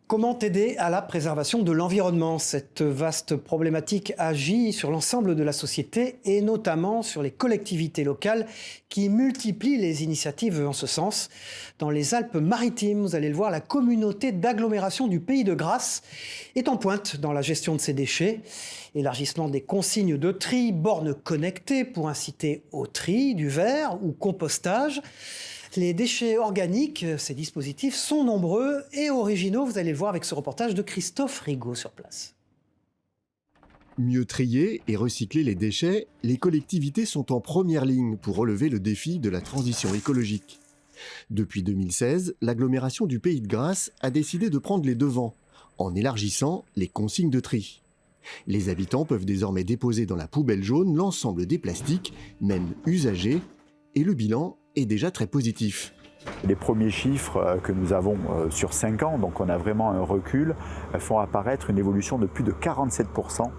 Comment aider à la préservation de l'environnement? Cette vaste problématique agit sur l'ensemble de la société et notamment sur les collectivités locales qui multiplient les initiatives en ce sens. Dans les Alpes-Maritimes, vous allez le voir, la communauté d'agglomération du Pays de Grasse est en pointe dans la gestion de ces déchets. Élargissement des consignes de tri, bornes connectées pour inciter au tri du verre ou compostage. Les déchets organiques, ces dispositifs sont nombreux et originaux, vous allez le voir avec ce reportage de Christophe Rigaud sur place. Mieux trier et recycler les déchets, les collectivités sont en première ligne pour relever le défi de la transition écologique. Depuis 2016, l'agglomération du Pays de Grasse a décidé de prendre les devants en élargissant les consignes de tri. Les habitants peuvent désormais déposer dans la poubelle jaune l'ensemble des plastiques, même usagés, et le bilan est déjà très positif. Les premiers chiffres que nous avons sur 5 ans, donc on a vraiment un recul, font apparaître une évolution de plus de 47%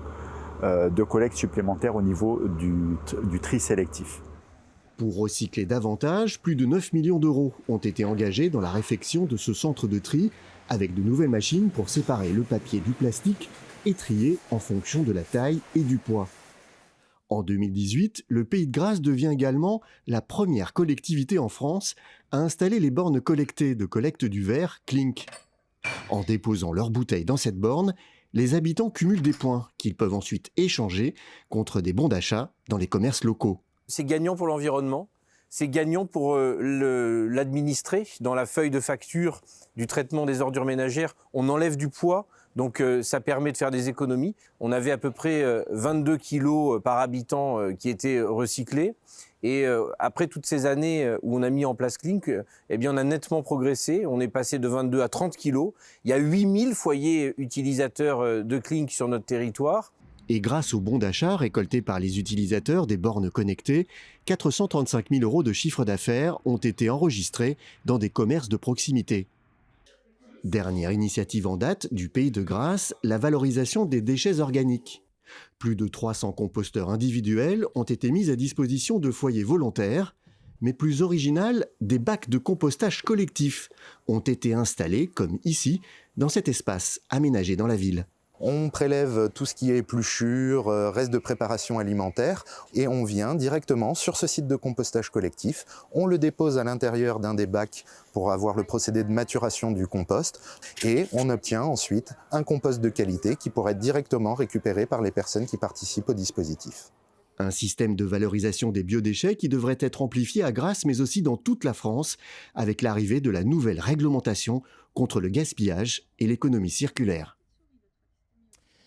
de collecte supplémentaire au niveau du tri sélectif. Pour recycler davantage, plus de 9 millions d'euros ont été engagés dans la réfection de ce centre de tri, avec de nouvelles machines pour séparer le papier du plastique et trier en fonction de la taille et du poids. En 2018, le Pays de Grasse devient également la première collectivité en France à installer les bornes collectées de collecte du verre Clink. En déposant leurs bouteilles dans cette borne, les habitants cumulent des points qu'ils peuvent ensuite échanger contre des bons d'achat dans les commerces locaux. C'est gagnant pour l'environnement, c'est gagnant pour l'administré. Dans la feuille de facture du traitement des ordures ménagères, on enlève du poids. Donc ça permet de faire des économies. On avait à peu près 22 kilos par habitant qui étaient recyclés. Et après toutes ces années où on a mis en place Clink, eh bien on a nettement progressé. On est passé de 22 à 30 kilos. Il y a 8000 foyers utilisateurs de Clink sur notre territoire. Et grâce aux bons d'achat récoltés par les utilisateurs des bornes connectées, 435 000 € de chiffre d'affaires ont été enregistrés dans des commerces de proximité. Dernière initiative en date du Pays de Grasse, la valorisation des déchets organiques. Plus de 300 composteurs individuels ont été mis à disposition de foyers volontaires, mais plus original, des bacs de compostage collectif ont été installés, comme ici, dans cet espace aménagé dans la ville. On prélève tout ce qui est épluchures, restes de préparation alimentaire et on vient directement sur ce site de compostage collectif. On le dépose à l'intérieur d'un des bacs pour avoir le procédé de maturation du compost et on obtient ensuite un compost de qualité qui pourrait être directement récupéré par les personnes qui participent au dispositif. Un système de valorisation des biodéchets qui devrait être amplifié à Grasse mais aussi dans toute la France avec l'arrivée de la nouvelle réglementation contre le gaspillage et l'économie circulaire.